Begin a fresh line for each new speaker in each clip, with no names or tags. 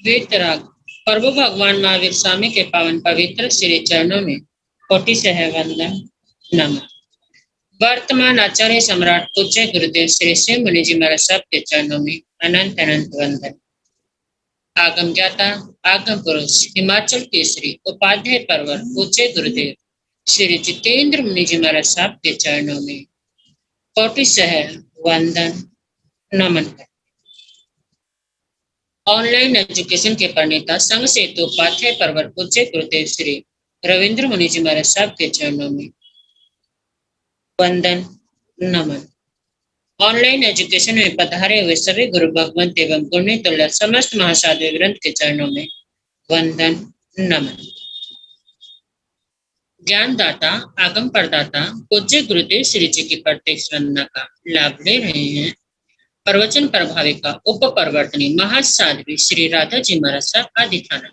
वीतराग प्रभु भगवान महावीर स्वामी के पावन पवित्र श्री चरणों में कोटि से है वंदन नमन। वर्तमान आचार्य सम्राट पूज्य गुरुदेव श्री श्री मुनि जी महाराज साहब के चरणों में अनंत अनंत वंदन। आगम ज्ञाता आगम पुरुष हिमाचल केसरी उपाध्याय परवर पूज्य गुरुदेव श्री जितेंद्र मुनि जी महाराज साहब के चरणों में कोटि से है वंदन नमन। ऑनलाइन एजुकेशन के प्रणेता संघ सेतु उपाध्याय परवर पूज्य गुरुदेव श्री रविंद्र मुनि जी महाराज साहब के चरणों में वंदन नमन। ऑनलाइन एजुकेशन में पधारे हुए सभी गुरु भगवंत एवं गुणितुल्य समस्त महासाधु ग्रंथ के चरणों में वंदन नमन। ज्ञानदाता आगम प्रदाता पूज्य गुरुदेव श्री जी की प्रत्यक्ष वंदना का लाभ ले रहे हैं प्रवचन प्रभाविका उप प्रवर्तनी महासाध्वी श्री राधा जी महाराज साहब आदि थाना।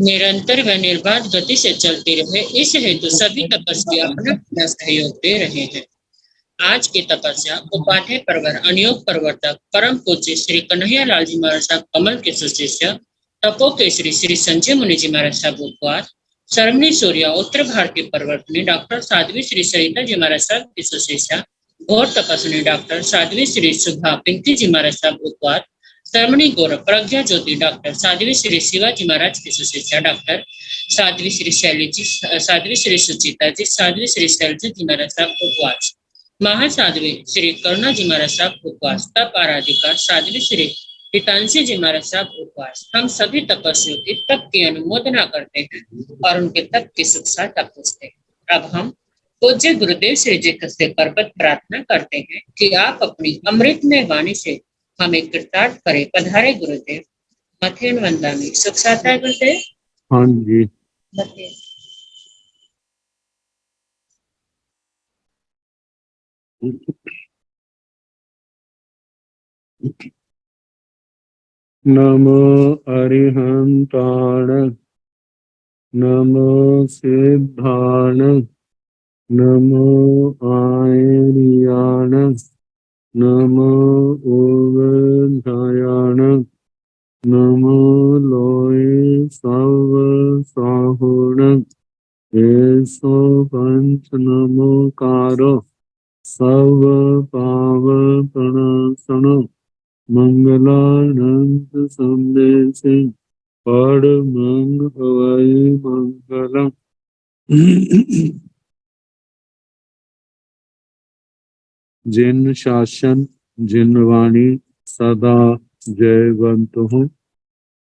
निरंतर व निर्बाध गति से चलती रहे, इस हेतु सभी तपस्वी अपना अपना सहयोग दे रहे हैं। आज की तपस्या उपाध्याय परवर अनियोग प्रवर्तक परम पूज्य श्री कन्हैया लाल जी महाराज साहब कमल के सुशिष्य तपो केसरी श्री संजय मुनि जी महाराज साहब उपवास शर्मणी सूर्या उत्तर भारतीय प्रवर्तनी डॉक्टर साध्वी श्री सरिता जी महाराज साहब की सुशिष्या घोर तपस्वी डॉक्टर साध्वी श्री सुधा पिंकी जी महाराज साहब उपवास शर्मणी गौर प्रज्ञा ज्योति डॉक्टर साध्वी श्री शिवाजी महाराज की सुशिष्या डॉक्टर साध्वी श्री शैली जी साध्वी श्री सुचिता जी साध्वी श्री शैलजी जी महाराज साहब उपवास महासाध्वी श्री करुणा जी महाराज साहब उपवास तप आराधिका साध्वी श्री हितांशी जी महाराज साहब उपवास। हम सभी तपस्वियों की तप की अनुमोदना करते हैं और उनके तप की सुख साथ पूछते हैं। अब हम पूज्य गुरुदेव श्री जी से पर्वत प्रार्थना करते हैं कि आप अपनी अमृतमय वाणी से हमें कृतार्थ करें। पधारे गुरुदेव। मथेन वंदा में सुख साथ है गुरुदेव।
हाँ जी। नमो अरिहंताण नमो सिद्धाण नमो आयर्याण नमो ओवधायाण नमो लोय सव साहुण एसो पंच नमोकारो सव पाव प्रणसन मंगलानंद संदेशे पढ़ मंग हवाई मंगलम। जिन शासन जिन वाणी सदा जयवंत हो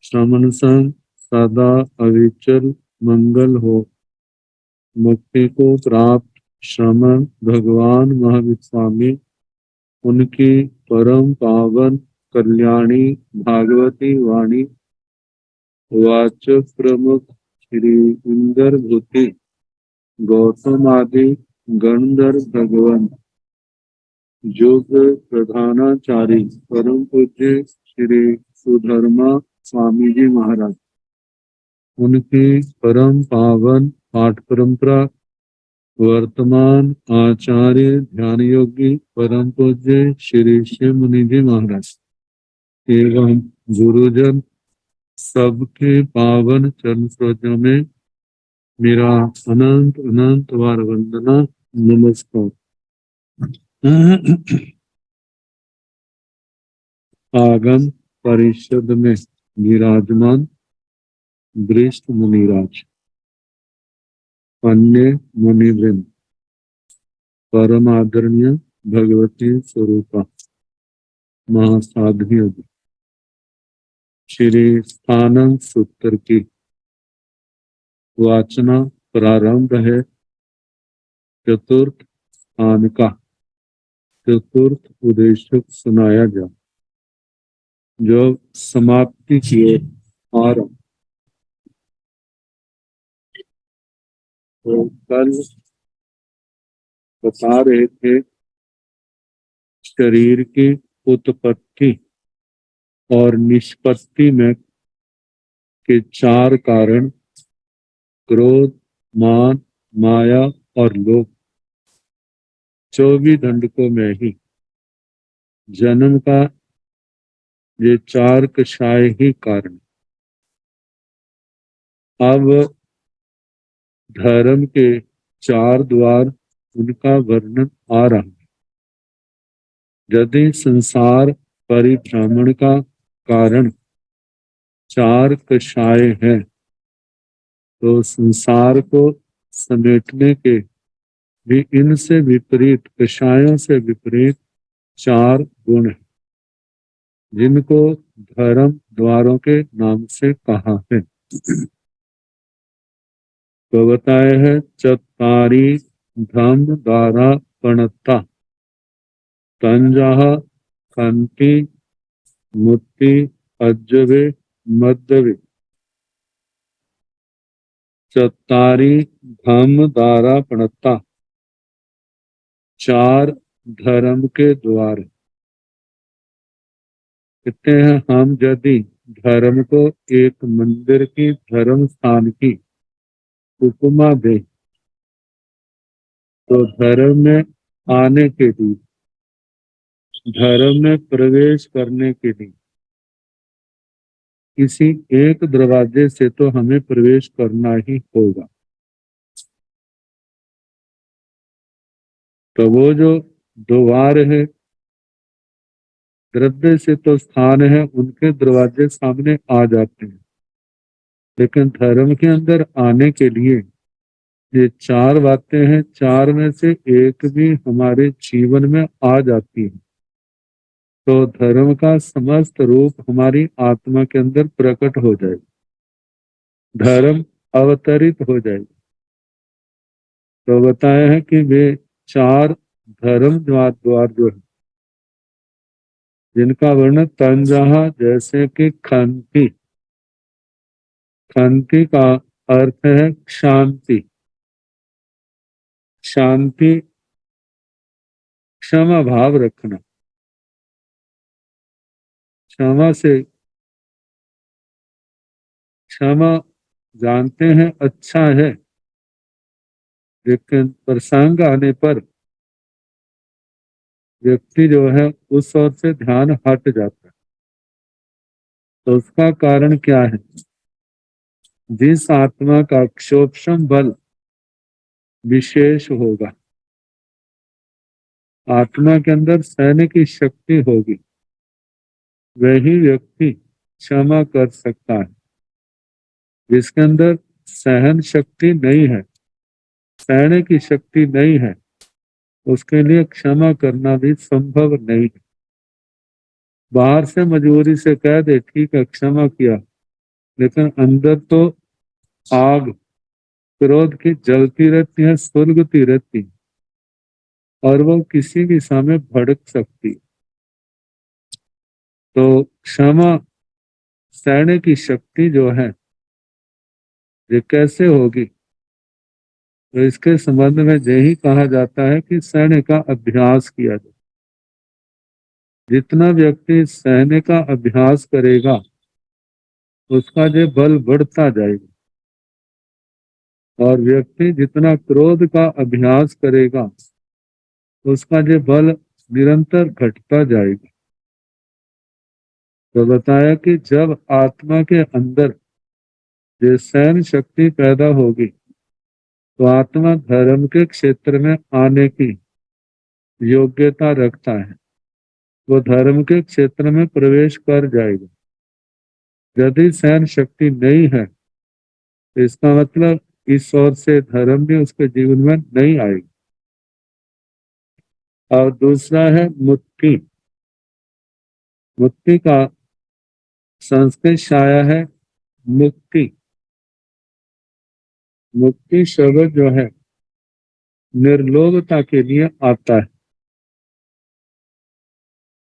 श्रमण संग सदा अविचल मंगल हो। मुक्ति को प्राप्त श्रमण भगवान महावीर स्वामी उनकी परम पावन कल्याणी भागवती वाणी वाचक प्रमुख श्री इंद्र भूति गौतम आदि गणधर भगवान योग प्रधानाचार्य परम पूज्य श्री सुधर्मा स्वामी जी महाराज उनकी परम पावन पाठ परंपरा वर्तमान आचार्य ध्यान योगी परम पूज्य श्री शिव मुनि जी महाराज एवं गुरुजन सबके पावन चरण सरोजों में मेरा अनंत अनंत बार वंदना नमस्कार। आगम परिषद में विराजमान वरिष्ठ मुनिराज, अन्य मुनिवृंद, परम आदरणीय भगवती स्वरूपा महासाध्वी श्री स्थानम सूत्र की वाचना प्रारंभ है। चतुर्थ स्थान का चतुर्थ उद्देश्य सुनाया जा, जो समाप्ति की ओर आ रहा। तो कल बता रहे थे शरीर की उत्पत्ति और निष्पत्ति में के चार कारण क्रोध, मान, माया और लोभ। 24 दंडकों में ही जन्म का ये चार कषाय ही कारण। अब धर्म के चार द्वार, उनका वर्णन आ रहा है। यदि संसार परिभ्रमण का कारण चार कषाय है, तो संसार को समेटने के भी इनसे विपरीत, कषायों से विपरीत चार गुण हैं, जिनको धर्म द्वारों के नाम से कहा है। तो बताए है चत्तारी धम दारा पणता तंजह खंति मुक्ति अज्जवे मध्यवे। चत्तारी धम दारा पणता, चार धर्म के द्वार। कहते हैं हम यदि धर्म को एक मंदिर की, धर्म स्थान की उपमा दे, तो धर्म में आने के लिए, धर्म में प्रवेश करने के लिए किसी एक दरवाजे से तो हमें प्रवेश करना ही होगा। तो वो जो द्वार है, द्रव्य से तो स्थान है, उनके दरवाजे सामने आ जाते हैं, लेकिन धर्म के अंदर आने के लिए ये चार बातें हैं, चार में से एक भी हमारे जीवन में आ जाती है, तो धर्म का समस्त रूप हमारी आत्मा के अंदर प्रकट हो जाएगा, धर्म अवतरित हो जाएगा। तो बताया है कि वे चार धर्म द्वार जो है, जिनका वर्णन तंजहा, जैसे कि खंति। खंति का अर्थ है शांति। शांति, क्षमा भाव रखना। क्षमा से, क्षमा जानते हैं अच्छा है, लेकिन प्रसंग आने पर व्यक्ति जो है उस ओर से ध्यान हट जाता है। तो उसका कारण क्या है? जिस आत्मा का क्षोभम बल विशेष होगा, आत्मा के अंदर सहने की शक्ति होगी, वही व्यक्ति क्षमा कर सकता है। जिसके अंदर सहन शक्ति नहीं है, सहने की शक्ति नहीं है, उसके लिए क्षमा करना भी संभव नहीं है। बाहर से मजबूरी से कह दे ठीक है क्षमा किया, लेकिन अंदर तो आग क्रोध की जलती रहती है, सुलगती रहती है, और वो किसी भी समय भड़क सकती है। तो क्षमा सहने की शक्ति जो है, ये कैसे होगी? तो इसके संबंध में यही कहा जाता है कि सहने का अभ्यास किया जाए। जितना व्यक्ति सहने का अभ्यास करेगा, उसका जो बल बढ़ता जाएगा, और व्यक्ति जितना क्रोध का अभ्यास करेगा उसका जो बल निरंतर घटता जाएगा। तो बताया कि जब आत्मा के अंदर ये सहन शक्ति पैदा होगी तो आत्मा धर्म के क्षेत्र में आने की योग्यता रखता है, वो धर्म के क्षेत्र में प्रवेश कर जाएगा। यदि सहन शक्ति नहीं है तो इसका मतलब इस ओर से धर्म भी उसके जीवन में नहीं आएगी। और दूसरा है मुक्ति। मुक्ति का संस्कृत छाया है मुक्ति। मुक्ति शब्द जो है निर्लोभता के लिए आता है।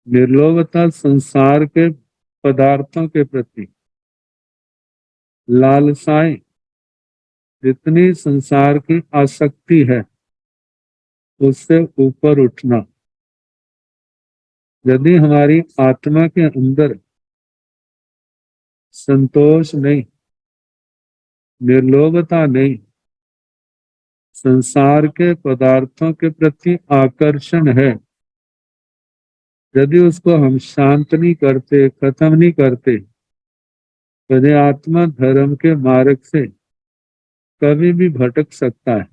निर्लोभता संसार के पदार्थों के प्रति लालसाएं, जितनी संसार की आसक्ति है उससे ऊपर उठना। यदि हमारी आत्मा के अंदर संतोष नहीं, निर्लोभता नहीं, संसार के पदार्थों के प्रति आकर्षण है, यदि उसको हम शांत नहीं करते, खत्म नहीं करते, तो आत्मा धर्म के मार्ग से कभी भी भटक सकता है।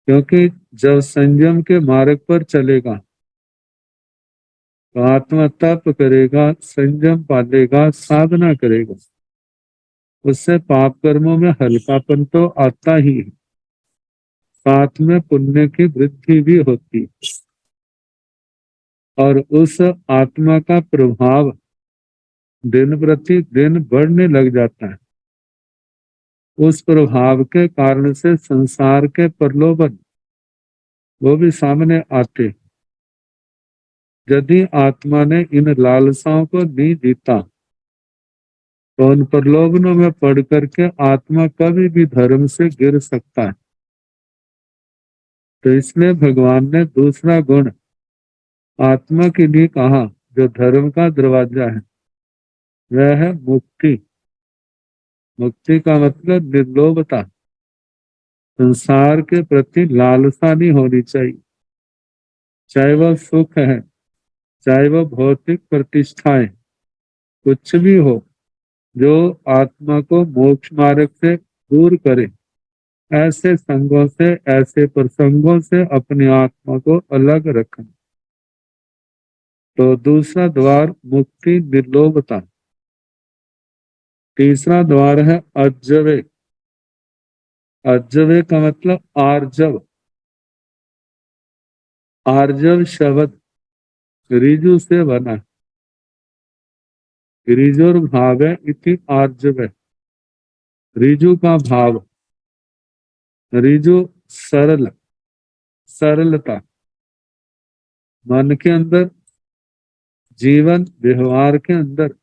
क्योंकि जब संयम के मार्ग पर चलेगा तो आत्मा तप करेगा, संयम पालेगा, साधना करेगा, उससे पाप कर्मों में हल्कापन तो आता ही है, साथ में पुण्य की वृद्धि भी होती है। और उस आत्मा का प्रभाव दिन प्रति दिन बढ़ने लग जाता है। उस प्रभाव के कारण से संसार के प्रलोभन वो भी सामने आते। यदि आत्मा ने इन लालसाओं को नहीं जीता तो उन प्रलोभनों में पड़ करके आत्मा कभी भी धर्म से गिर सकता है। तो इसलिए भगवान ने दूसरा गुण आत्मा के लिए कहा जो धर्म का दरवाजा है, वह है मुक्ति। मुक्ति का मतलब निर्लोभता, संसार के प्रति लालसा नहीं होनी चाहिए, चाहे वह सुख है, चाहे वह भौतिक प्रतिष्ठाएं, कुछ भी हो जो आत्मा को मोक्ष मार्ग से दूर करे। ऐसे संगों से, ऐसे प्रसंगों से अपनी आत्मा को अलग रखना। तो दूसरा द्वार मुक्ति निर्लोभता। तीसरा द्वार है अज्जवे। अज्जवे का मतलब आर्जव। आर्जव शब्द ऋजु से बना है। ऋजुर भाव इति आर्जव। ऋजु का भाव, ऋजु सरल, सरलता, मन के अंदर, जीवन व्यवहार के अंदर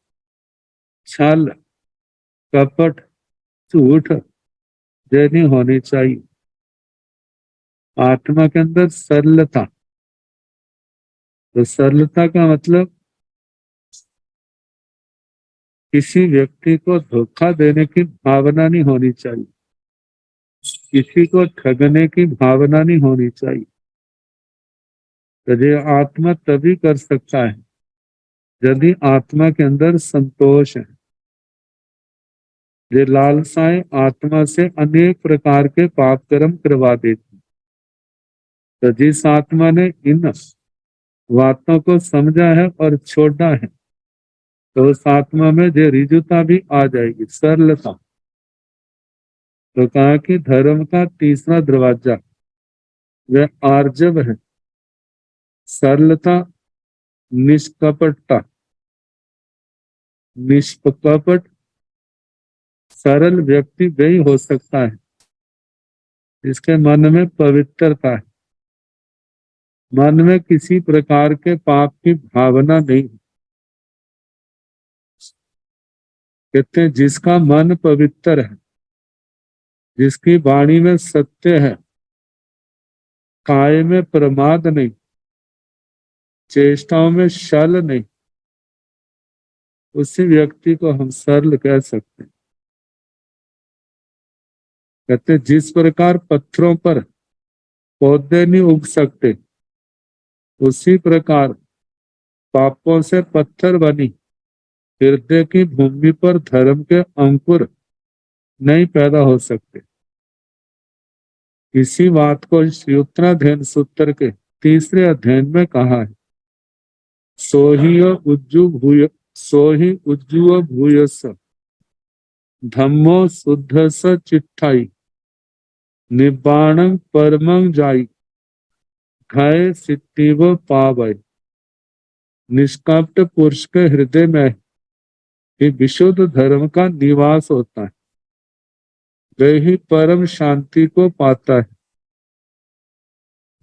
छल, कपट, झूठ नहीं होनी चाहिए। आत्मा के अंदर सरलता। तो सरलता का मतलब किसी व्यक्ति को धोखा देने की भावना नहीं होनी चाहिए, किसी को ठगने की भावना नहीं होनी चाहिए। तो ये आत्मा तभी कर सकता है यदि आत्मा के अंदर संतोष है। ये लालसाएं आत्मा से अनेक प्रकार के पाप कर्म करवा देती। तो जिस आत्मा ने इन बातों को समझा है और छोड़ा है तो उस आत्मा में जो रिजुता भी आ जाएगी, सरलता। तो कहा कि धर्म का तीसरा दरवाजा वह आर्जव है, सरलता, निष्कपटता। निष्कपट सरल व्यक्ति वही हो सकता है इसके मन में पवित्रता है, मन में किसी प्रकार के पाप की भावना नहीं। कहते हैं जिसका मन पवित्र है, जिसकी वाणी में सत्य है, काय में प्रमाद नहीं, चेष्टाओं में छल नहीं, उसी व्यक्ति को हम सरल कह सकते हैं। कहते जिस प्रकार पत्थरों पर पौधे नहीं उग सकते, उसी प्रकार पापों से पत्थर बनी हृदय की भूमि पर धर्म के अंकुर नहीं पैदा हो सकते। इसी बात को श्योत्राध्ययन सूत्र के तीसरे अध्ययन में कहा है, सोही उज्जु भूयस धम्मो शुद्ध स चिट्ठाई निबाणं परमं जाई घय सिद्धिव पावय। निष्कपट पुरुष के हृदय में ही विशुद्ध धर्म का निवास होता है, वही परम शांति को पाता है।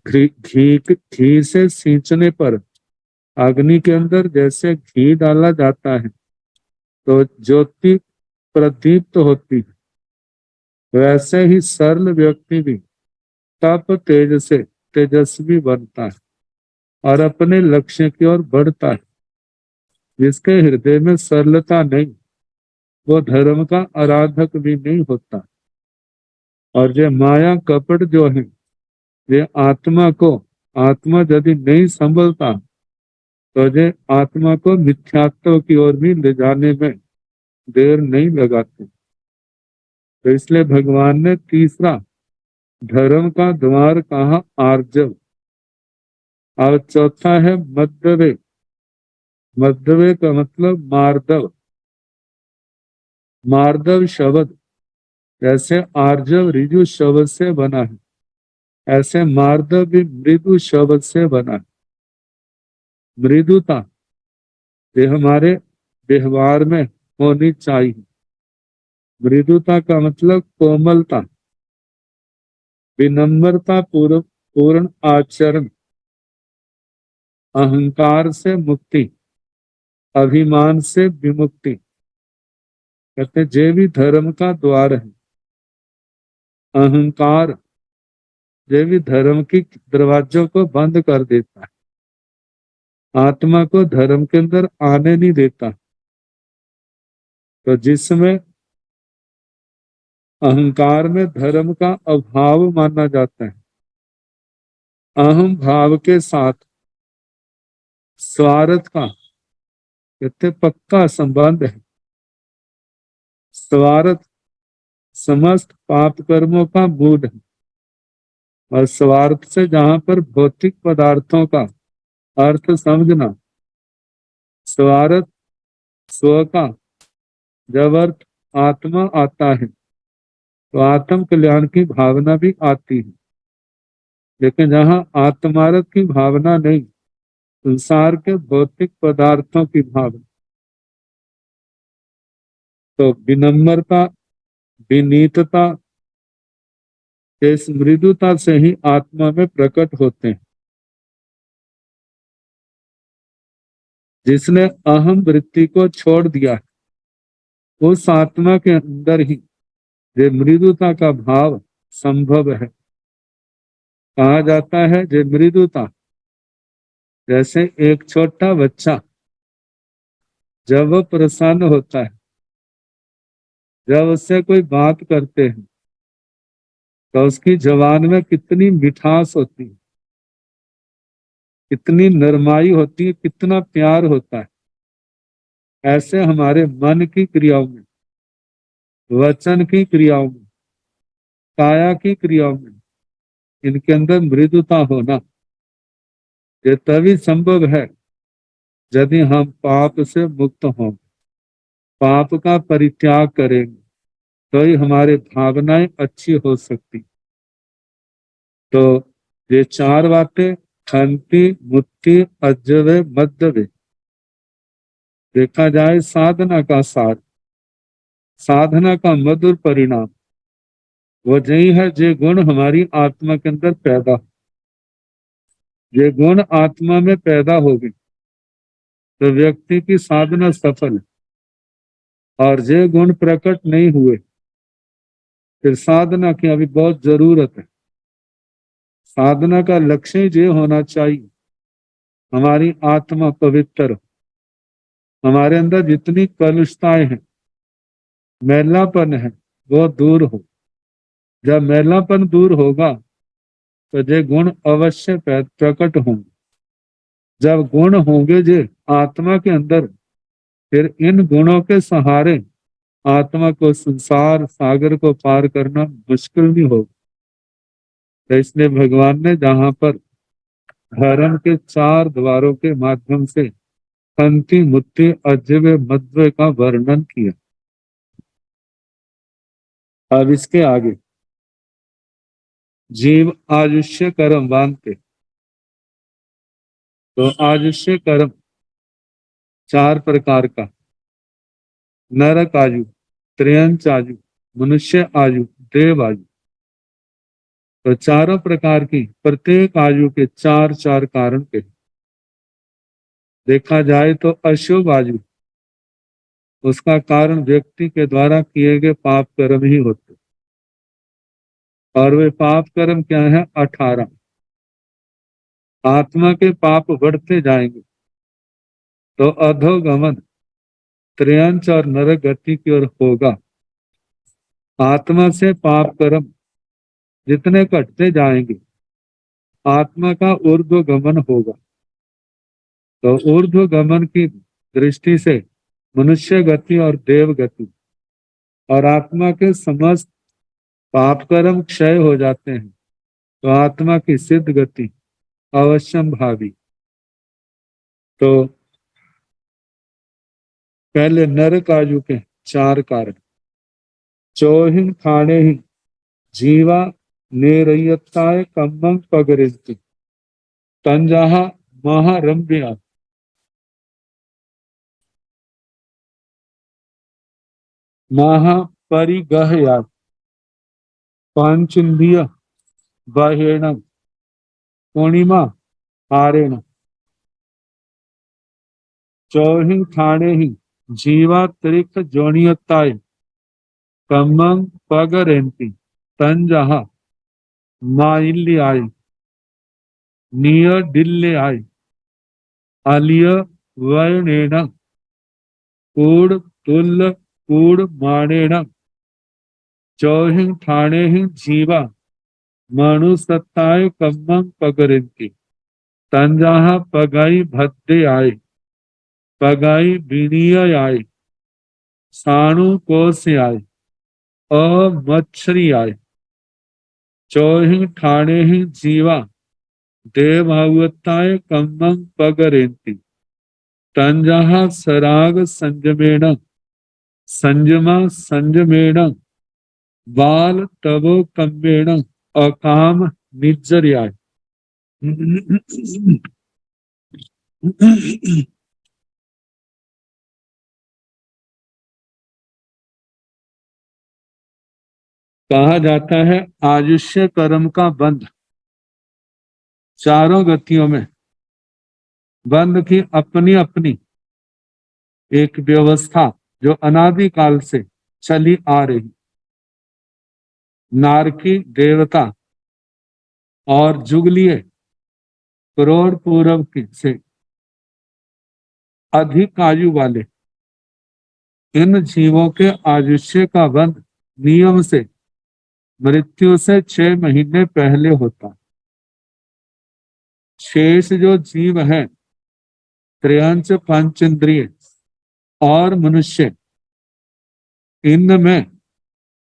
घी से सींचने पर अग्नि के अंदर जैसे घी डाला जाता है तो ज्योति प्रदीप्त होती है, वैसे ही सरल व्यक्ति भी तप तेज से तेजस्वी बनता है और अपने लक्ष्य की ओर बढ़ता है। जिसके हृदय में सरलता नहीं, वो धर्म का आराधक भी नहीं होता। और ये माया कपट जो है, ये आत्मा यदि नहीं संभलता तो ये आत्मा को मिथ्यात्व की ओर भी ले जाने में देर नहीं लगाते। तो इसलिए भगवान ने तीसरा धर्म का द्वार कहा आर्जव, और चौथा है मध्यवे। मध्यवे का मतलब मार्दव। मार्दव शब्द जैसे आर्जव ऋजु शब्द से बना है, ऐसे मार्दव भी मृदु शब्द से बना है। मृदुता ये हमारे व्यवहार में होनी चाहिए। मृदुता का मतलब कोमलता, विनम्रता पूर्ण आचरण, अहंकार से मुक्ति, अभिमान से विमुक्ति। कहते जे भी धर्म का द्वार है। अहंकार जे भी धर्म की दरवाजों को बंद कर देता है, आत्मा को धर्म के अंदर आने नहीं देता। तो जिसमें अहंकार में धर्म का अभाव माना जाता है, अहम भाव के साथ स्वार्थ का कहते पक्का संबंध है। स्वार्थ समस्त पाप कर्मों का मूल है, और स्वार्थ से जहां पर भौतिक पदार्थों का अर्थ समझना, स्वार्थ स्व का जब अर्थ आत्मा आता है तो आत्म कल्याण की भावना भी आती है। लेकिन जहां आत्मार्थ की भावना नहीं, संसार के भौतिक पदार्थों की भावना, तो विनम्रता विनीतता इस मृदुता से ही आत्मा में प्रकट होते हैं। जिसने अहम वृत्ति को छोड़ दिया है, उस आत्मा के अंदर ही ये मृदुता का भाव संभव है। कहा जाता है जे मृदुता जैसे एक छोटा बच्चा जब वह प्रसन्न होता है, जब उससे कोई बात करते हैं तो उसकी जबान में कितनी मिठास होती है, कितनी नरमाई होती है, कितना प्यार होता है। ऐसे हमारे मन की क्रियाओं में, वचन की क्रियाओं में, काया की क्रियाओं में, इनके अंदर मृदुता होना ये तभी संभव है यदि हम पाप से मुक्त हों, पाप का परित्याग करेंगे, तो ही हमारे भावनाएं अच्छी हो सकती। तो ये चार बातें खंति मुक्ति अज्जवे मध्यवे, देखा जाए साधना का सार, साधना का मधुर परिणाम वो यही है जे गुण हमारी आत्मा के अंदर पैदा, ये गुण आत्मा में पैदा हो गए तो व्यक्ति की साधना सफल है। और जे गुण प्रकट नहीं हुए, फिर साधना की अभी बहुत जरूरत है। साधना का लक्ष्य ये होना चाहिए हमारी आत्मा पवित्र हो, हमारे अंदर जितनी कलुषताएं हैं, मैलापन है, वो दूर हो, जब मैलापन दूर होगा तो ये गुण अवश्य प्रकट होंगे। जब गुण होंगे जे आत्मा के अंदर, फिर इन गुणों के सहारे आत्मा को संसार सागर को पार करना मुश्किल नहीं होगा। तो इसलिए भगवान ने जहां पर धर्म के 4 द्वारों के माध्यम से अंति मुक्ति अजय मध्य का वर्णन किया। अब इसके आगे जीव आयुष्य कर्म बांधते, तो आयुष्य कर्म 4 प्रकार का, नरक आयु, त्रियंच आयु, मनुष्य आयु, देव आयु। तो चारों प्रकार की प्रत्येक आयु के 4 कारण के। देखा जाए तो अशुभ आयु, उसका कारण व्यक्ति के द्वारा किए गए पाप कर्म ही होते, और वे पाप कर्म क्या है? 18। आत्मा के पाप बढ़ते जाएंगे तो अधोगमन त्रियंच और नरक गति की ओर होगा। आत्मा से पाप कर्म जितने कटते जाएंगे आत्मा का ऊर्ध्व गमन होगा। तो ऊर्ध्व गमन की दृष्टि से मनुष्य गति और देव गति, और आत्मा के समस्त पाप कर्म क्षय हो जाते हैं तो आत्मा की सिद्ध गति अवश्यम भावी। तो पहले नरक आयु के 4 कारण। चौहिन खाने ही जीवा निरयताय कम्मं पगरिंति तंजाहा महारम्या महापरिगहया पांचुंदिय बाहेण पूर्णिमा हारेण। चौहिन खाने ही जीवा त्रिक जोनियताय कम्मं पगरेंति तंजहा माइल्याय निय दिल्ल्याय अलिय वर्णेन कूड़ तुल्य कूड़ माणेन। चौहिन ठाणे ही जीवा मनुसत्ताय कम्मं पगरेंति तंजहा पगाई भद्दे आय पगाई विनीय आय साणु कोश आय अमच्छरी आय। चौहिन ठाणे ही जीवा देवावताय कम्मं पगरेंति तंजहा सराग संजमेण संजमा संजमेण बाल तवो कम्मेण अकाम निजर्याय। कहा जाता है आयुष्य कर्म का बंध, चारों गतियों में बंध की अपनी अपनी एक व्यवस्था जो अनादिकाल से चली आ रही। नारकी देवता और जुगलिए करोड़ पूर्व से अधिक आयु वाले इन जीवों के आयुष्य का बंध नियम से मृत्यु से 6 महीने पहले होता। शेष जो जीव है त्रयंच पंचेंद्रिय और मनुष्य, इनमें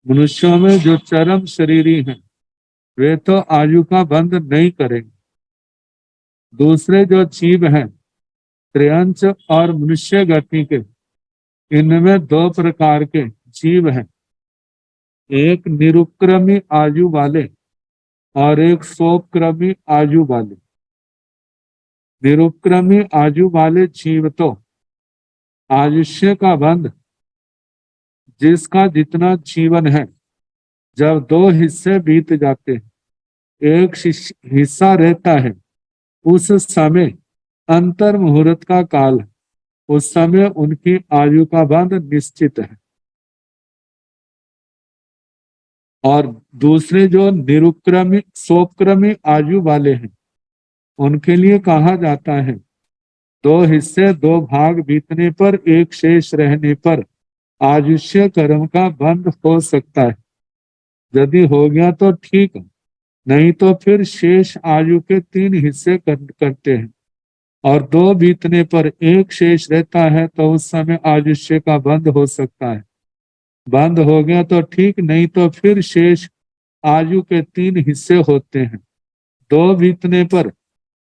मनुष्यों में जो चरम शरीरी हैं वे तो आयु का बंध नहीं करेंगे। दूसरे जो जीव हैं त्रयंच और मनुष्य गति के, इनमें 2 प्रकार के जीव हैं, एक निरुक्रमी आयु वाले और एक सोपक्रमी आयु वाले। निरुक्रमी आयु वाले जीव तो आयुष्य का बंध जिसका जितना जीवन है जब 2 हिस्से बीत जाते हैं, एक हिस्सा रहता है, उस समय अंतर मुहूर्त का काल है, उस समय उनकी आयु का बंध निश्चित है। और दूसरे जो निरुक्रमी सोपक्रमी आयु वाले हैं उनके लिए कहा जाता है 2 हिस्से 2 भाग बीतने पर एक शेष रहने पर आयुष्य कर्म का बंध हो सकता है। यदि हो गया तो ठीक, नहीं तो फिर शेष आयु के 3 हिस्से करते हैं, और 2 बीतने पर एक शेष रहता है तो उस समय आयुष्य का बंध हो सकता है। बंद हो गया तो ठीक, नहीं तो फिर शेष आयु के 3 हिस्से होते हैं। 2 बीतने पर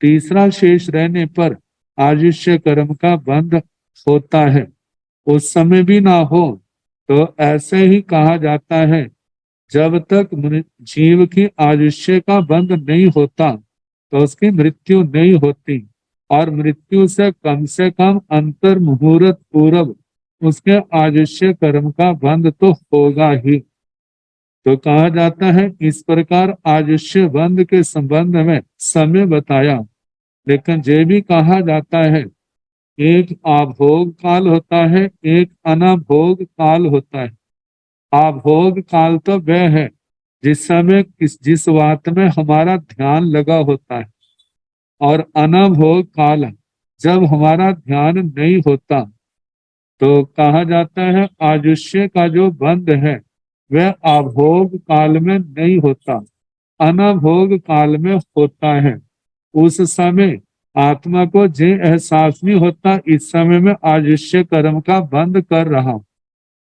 तीसरा शेष रहने पर आयुष्य कर्म का बंध होता है। उस समय भी ना हो तो ऐसे ही कहा जाता है, जब तक जीव की आयुष्य का बंध नहीं होता तो उसकी मृत्यु नहीं होती, और मृत्यु से कम अंतर मुहूर्त पूर्व उसके आयुष्य कर्म का बंध तो होगा ही। तो कहा जाता है इस प्रकार आयुष्य बंध के संबंध में समय बताया, लेकिन ये भी कहा जाता है एक आभोग काल होता है, एक अनाभोग काल होता है। आभोग काल तो वह है जिस समय जिस बात में हमारा ध्यान लगा होता है, और अनाभोग काल जब हमारा ध्यान नहीं होता। तो कहा जाता है आयुष्य का जो बंध है वह आभोग काल में नहीं होता, अनाभोग काल में होता है। उस समय आत्मा को जे एहसास नहीं होता इस समय में आयुष्य कर्म का बंद कर रहा हूं।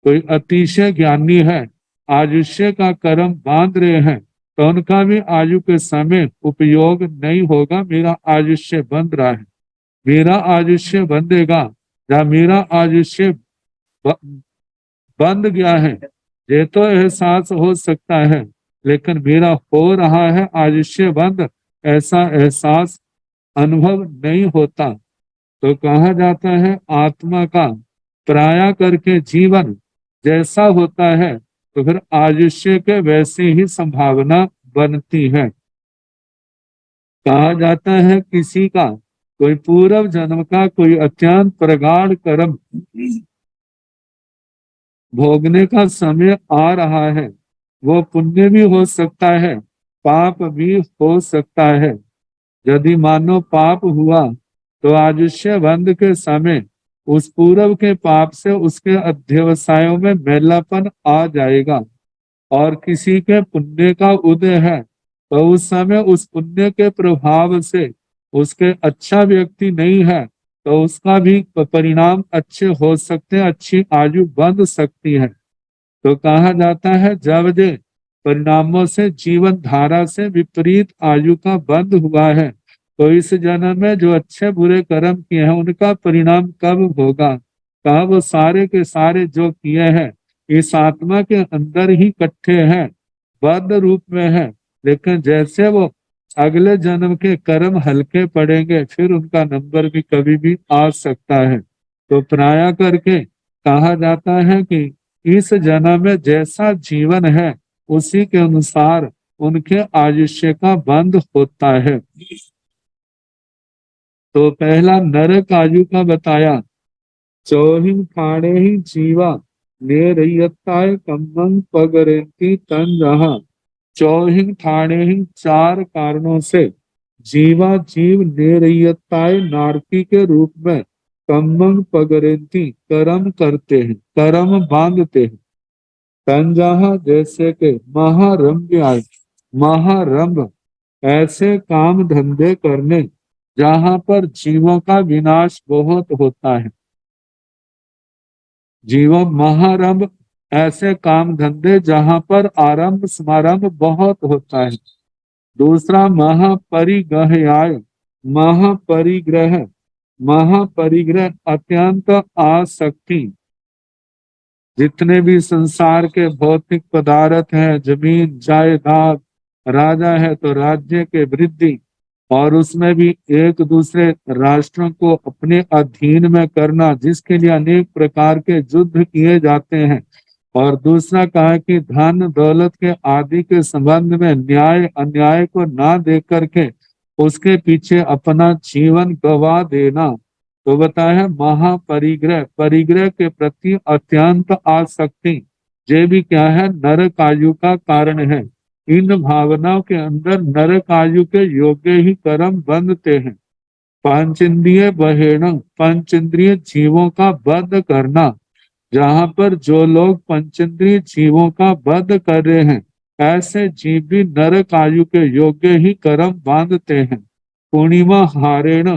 कोई अतिशय ज्ञानी है, आयुष्य का कर्म बांध रहे हैं, तो उनका भी आयु के समय उपयोग नहीं होगा। मेरा आयुष्य बंध रहा है, मेरा आयुष्य बंधेगा या मेरा आयुष्य बंध गया है, ये तो एहसास हो सकता है, लेकिन मेरा हो रहा है आयुष्य बंद, ऐसा एहसास अनुभव नहीं होता। तो कहा जाता है आत्मा का पराया करके जीवन जैसा होता है तो फिर आयुष्य के वैसे ही संभावना बनती है। कहा जाता है किसी का कोई पूर्व जन्म का कोई अत्यंत प्रगाढ़ कर्म भोगने का समय आ रहा है, वो पुण्य भी हो सकता है, पाप भी हो सकता है। यदि मानो पाप हुआ तो आयुष्य बंध के समय उस पूर्व के पाप से उसके अध्यवसायों में मैलापन आ जाएगा, और किसी के पुण्य का उदय है तो उस समय उस पुण्य के प्रभाव से उसके अच्छा व्यक्ति नहीं है तो उसका भी परिणाम अच्छे हो सकते हैं, अच्छी आयु बंध सकती है। तो कहा जाता है जब जे परिणामों से जीवन धारा से विपरीत आयु का बंध हुआ है तो इस जन्म में जो अच्छे बुरे कर्म किए हैं उनका परिणाम कब होगा। कहा वो सारे के सारे जो किए हैं इस आत्मा के अंदर ही इकट्ठे हैं, बद्ध रूप में है, लेकिन जैसे वो अगले जन्म के कर्म हल्के पड़ेंगे फिर उनका नंबर भी कभी भी आ सकता है। तो प्राय करके कहा जाता है कि इस जन्म में जैसा जीवन है उसी के अनुसार उनके आयुष्य का बंध होता है। तो पहला नरक आयु का बताया, चौहिन ठाणे ही जीवा ने रैयताय कम्मं पगरेती तन रहा। चौहिन ठाणे ही 4 कारणों से जीवा जीव निरयताय नारकी के रूप में कम्मं पगरेती कर्म करते हैं, कर्म बांधते हैं। तंजाहा जैसे के महारंभ आय, महारंभ ऐसे काम धंधे करने जहां पर जीवों का विनाश बहुत होता है। जीवन महारंभ ऐसे काम धंधे जहां पर आरंभ समारंभ बहुत होता है। दूसरा महापरिग्रह, महापरिग्रह, महापरिग्रह अत्यंत आसक्ति। जितने भी संसार के भौतिक पदार्थ हैं, जमीन जायदाद, राजा है तो राज्य के वृद्धि, और उसमें भी एक दूसरे राष्ट्रों को अपने अधीन में करना जिसके लिए अनेक प्रकार के युद्ध किए जाते हैं। और दूसरा कहा कि धन दौलत के आदि के संबंध में न्याय अन्याय को ना देख करके उसके पीछे अपना जीवन गवा देना। तो बताया महापरिग्रह, परिग्रह के प्रति अत्यंत आसक्ति, ये भी क्या है नरक आयु का कारण है। इन भावनाओं के अंदर नरक आयु के योग्य ही कर्म बंधते हैं। पंचेंद्रिय बहेड़ं, पंचेंद्रिय जीवों का वध करना, जहां पर जो लोग पंचेंद्रिय जीवों का वध कर रहे हैं ऐसे जीव भी नरक आयु के योग्य ही कर्म बांधते हैं। पूर्णिमा हारेण,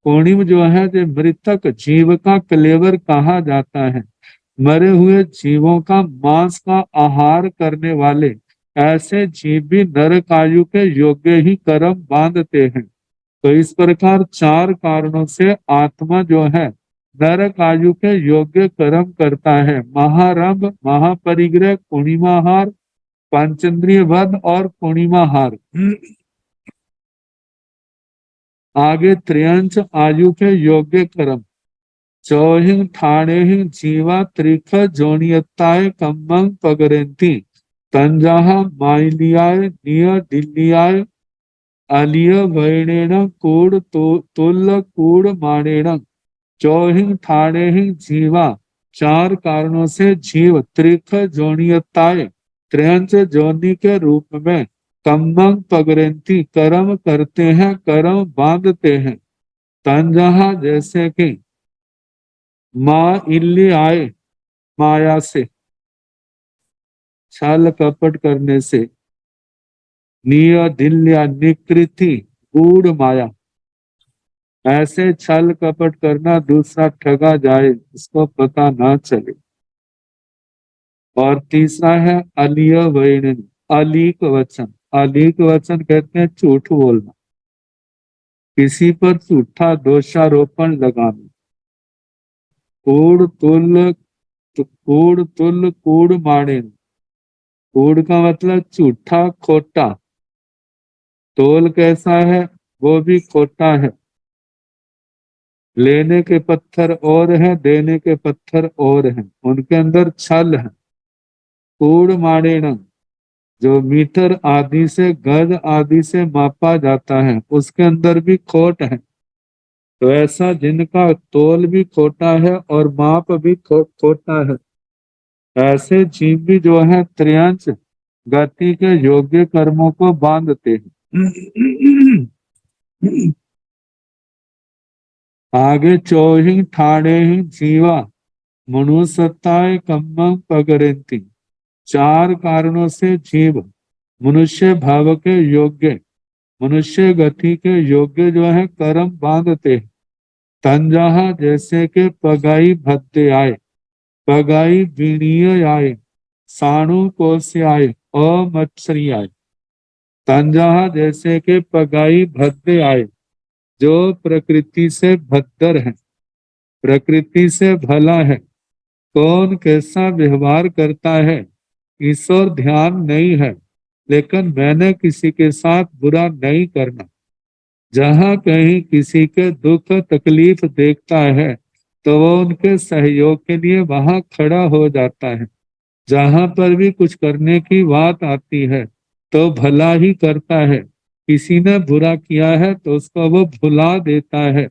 पूर्णिम जो है जो मृतक जीव का कलेवर कहा जाता है। मरे हुए जीवों का मांस का आहार करने वाले ऐसे जीव भी नरक आयु के योग्य ही कर्म बांधते हैं। तो इस प्रकार चार कारणों से आत्मा जो है नरक आयु के योग्य कर्म करता है। महारंभ, महापरिग्रह, पूर्णिमाहार, पंचेंद्रिय वध और पूर्णिमाहार। आगे त्रियंच आयु के योग्य कर्म। चौहिंग ठाणेहिं जीवा त्रिख जोनियत्ताय कम्मं पगरेंती तंजाहा माइलियाय निय दिल्लियाय अलिय वैणेन कूड़ तुल्य कूड़ माणेन। चौहिंग ठाणेहिं जीवा, चार कारणों से जीव त्रिख जोनियताय, त्रियंच जोनि के रूप में कम्मं पगरेंती कर्म करते हैं, कर्म बांधते हैं। तंजहा जैसे कि माँ इल्ली आए, माया से, छल कपट करने से। निय दिल्या निकृति, गूढ़ माया, ऐसे छल कपट करना दूसरा ठगा जाए इसको पता ना चले। और तीसरा है अलिय वैणन, अलीक वचन। अलीक वचन कहते हैं झूठ बोलना, किसी पर झूठा दोषारोपण लगाना। कूड़ तुल, कूड़ तुल कूड़ माणे, कूड़ का मतलब झूठा खोटा, तोल कैसा है वो भी खोटा है। लेने के पत्थर और हैं, देने के पत्थर और हैं, उनके अंदर छल है। कूड़ माणेन, जो मीटर आदि से गज आदि से मापा जाता है उसके अंदर भी खोट है। तो ऐसा जिनका तोल भी खोटा है और माप भी खोटा है, ऐसे जीव भी जो है त्रियंच गति के योग्य कर्मों को बांधते हैं। आगे चौहिं ठाणे ही जीवा मनुष्यताय कम्मं पगरेंती, चार कारणों से जीव मनुष्य भाव के योग्य, मनुष्य गति के योग्य जो है कर्म बांधते हैं। तंजहा जैसे के पगाई भद्दे आए, पगाई बीणीय आए, साणु कोस्य आए और मत्सरी आए। तंजहा जैसे के पगाई भद्दे आए, जो प्रकृति से भद्दर है, प्रकृति से भला है। कौन कैसा व्यवहार करता है ईश्वर ध्यान नहीं है, लेकिन मैंने किसी के साथ बुरा नहीं करना। जहाँ कहीं किसी के दुख तकलीफ देखता है तो वो उनके सहयोग के लिए वहां खड़ा हो जाता है। जहां पर भी कुछ करने की बात आती है तो भला ही करता है। किसी ने बुरा किया है तो उसको वो भुला देता है।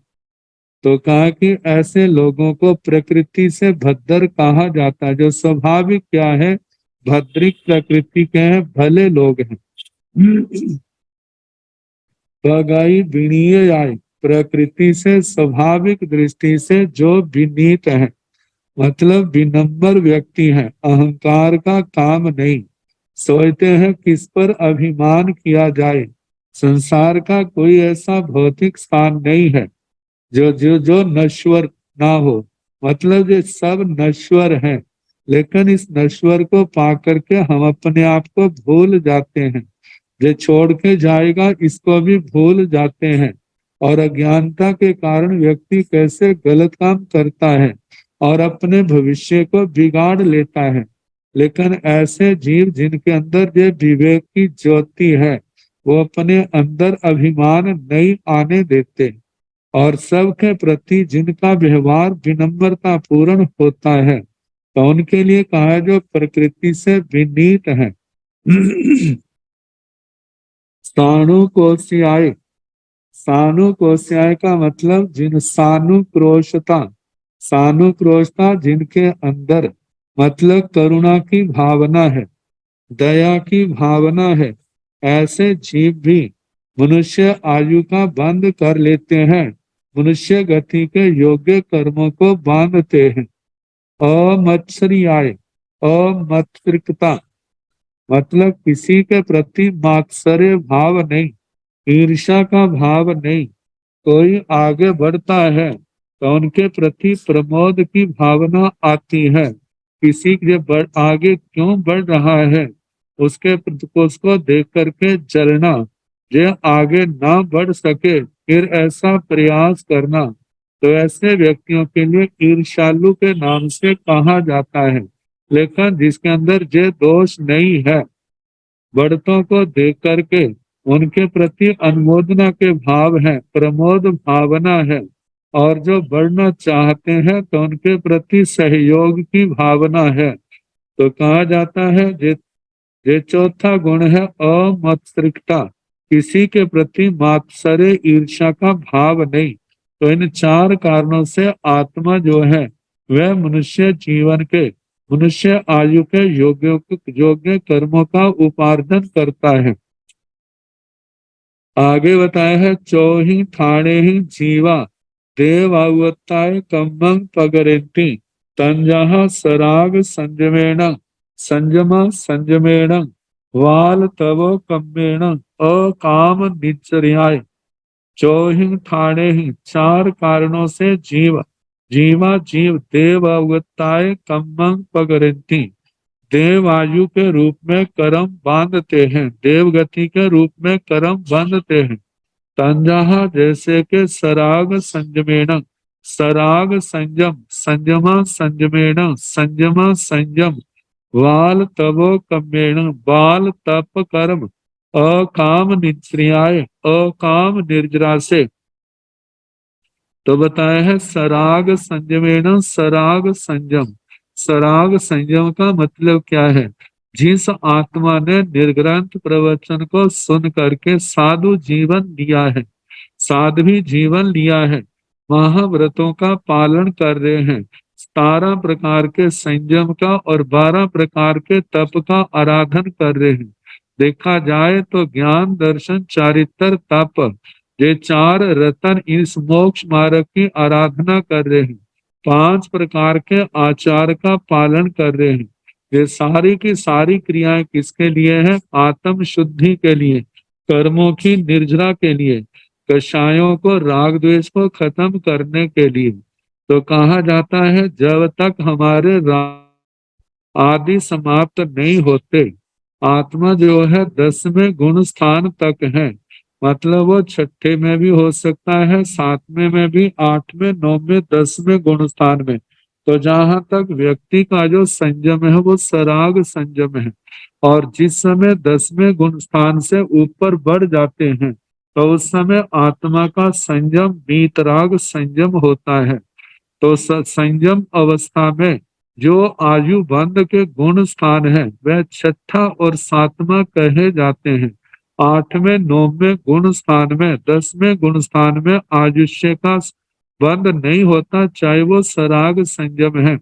तो कहा कि ऐसे लोगों को प्रकृति से भद्दर कहा जाता है। जो स्वाभाविक क्या है, भद्रिक प्रकृति के हैं, भले लोग हैं। बगाई विनीय आय, प्रकृति से स्वाभाविक दृष्टि से जो विनीत है, मतलब विनम्र व्यक्ति है, अहंकार का काम नहीं, सोचते हैं किस पर अभिमान किया जाए। संसार का कोई ऐसा भौतिक स्थान नहीं है जो नश्वर ना हो, मतलब ये सब नश्वर है। लेकिन इस नश्वर को पा करके हम अपने आप को भूल जाते हैं। जो छोड़ के जाएगा इसको भी भूल जाते हैं। और अज्ञानता के कारण व्यक्ति कैसे गलत काम करता है और अपने भविष्य को बिगाड़ लेता है। लेकिन ऐसे जीव जिनके अंदर ये विवेक की ज्योति है, वो अपने अंदर अभिमान नहीं आने देते और सबके प्रति जिनका व्यवहार विनम्रता पूर्ण होता है, तो उनके लिए कहा है जो प्रकृति से विनीत है। सानु कोशियाय, सानु कोशियाय का मतलब जिन सानुक्रोशता, सानुक्रोशता जिनके अंदर मतलब करुणा की भावना है, दया की भावना है, ऐसे जीव भी मनुष्य आयु का बंद कर लेते हैं, मनुष्य गति के योग्य कर्मों को बांधते हैं। अमत्सरी आय, अमत्सरिकता, मतलब किसी के प्रति मात्सर्य भाव नहीं, ईर्ष्या का भाव नहीं। कोई आगे बढ़ता है तो उनके प्रति प्रमोद की भावना आती है। किसी के आगे क्यों बढ़ रहा है उसको देख करके जलना, जो आगे ना बढ़ सके फिर ऐसा प्रयास करना, तो ऐसे व्यक्तियों के लिए ईर्ष्यालु के नाम से कहा जाता है। लेकिन जिसके अंदर ये दोष नहीं है, बढ़तों को देख करके उनके प्रति अनुमोदना के भाव है, प्रमोद भावना है, और जो बढ़ना चाहते हैं तो उनके प्रति सहयोग की भावना है, तो कहा जाता है ये चौथा गुण है अमत्सरिकता, किसी के प्रति मात्सर्य ईर्ष्या का भाव नहीं। तो इन चार कारणों से आत्मा जो है वह मनुष्य जीवन के, मनुष्य आयु के योग्य कर्मों का उपार्जन करता है। आगे बताया है चौही ठाणे ही जीवा देवावताय कम्मं पगरेन्ति तंजः सराग संयमेन संयमेन वाल तव कम्मेण अकाम निचर्याय। चौहिंग ठाणे ही चार कारणों से जीव देवावताय कम्मं पगरेन्ति, देव आयु के रूप में कर्म बांधते हैं, देवगति के रूप में कर्म बांधते हैं। तंजहा जैसे के सराग संयमेन, सराग संयम, संयमा संयमेन, संयमा संयम, वाल तवो कम्मेण, बाल तप कर्म, अकाम निश्रियाय, अकाम निर्जरा से। तो बताया है सराग संयमेन, सराग संयम। सराग संयम का मतलब क्या है? जिस आत्मा ने निर्ग्रंथ प्रवचन को सुन करके साधु जीवन लिया है, साध्वी जीवन लिया है, महाव्रतों का पालन कर रहे हैं, 17 प्रकार के संयम का और 12 प्रकार के तप का आराधन कर रहे हैं। देखा जाए तो ज्ञान दर्शन चारित्र तप, ये चार रतन इस मोक्ष मार्ग की आराधना कर रहे हैं, 5 प्रकार के आचार का पालन कर रहे हैं। ये सारी की सारी क्रियाएं किसके लिए है? आत्म शुद्धि के लिए, कर्मों की निर्जरा के लिए, कषायों को, राग द्वेष को खत्म करने के लिए। तो कहा जाता है जब तक हमारे राग आदि समाप्त नहीं होते, आत्मा जो है 10वें गुण स्थान तक है। मतलब वो छठे में भी हो सकता है, 7वें में भी, 8वें, 9वें, 10वें गुण स्थान में। तो जहां तक व्यक्ति का जो संयम है वो सराग संयम है, और जिस समय 10वें गुण स्थान से ऊपर बढ़ जाते हैं तो उस समय आत्मा का संयम वीतराग संयम होता है। तो संयम अवस्था में जो आयु बंध के गुण स्थान है वह छठा और 7वां कहे जाते हैं। 8वें 9वें गुण स्थान में, 10वें गुण स्थान में आयुष्य का बंध नहीं होता, चाहे वो सराग संयम है।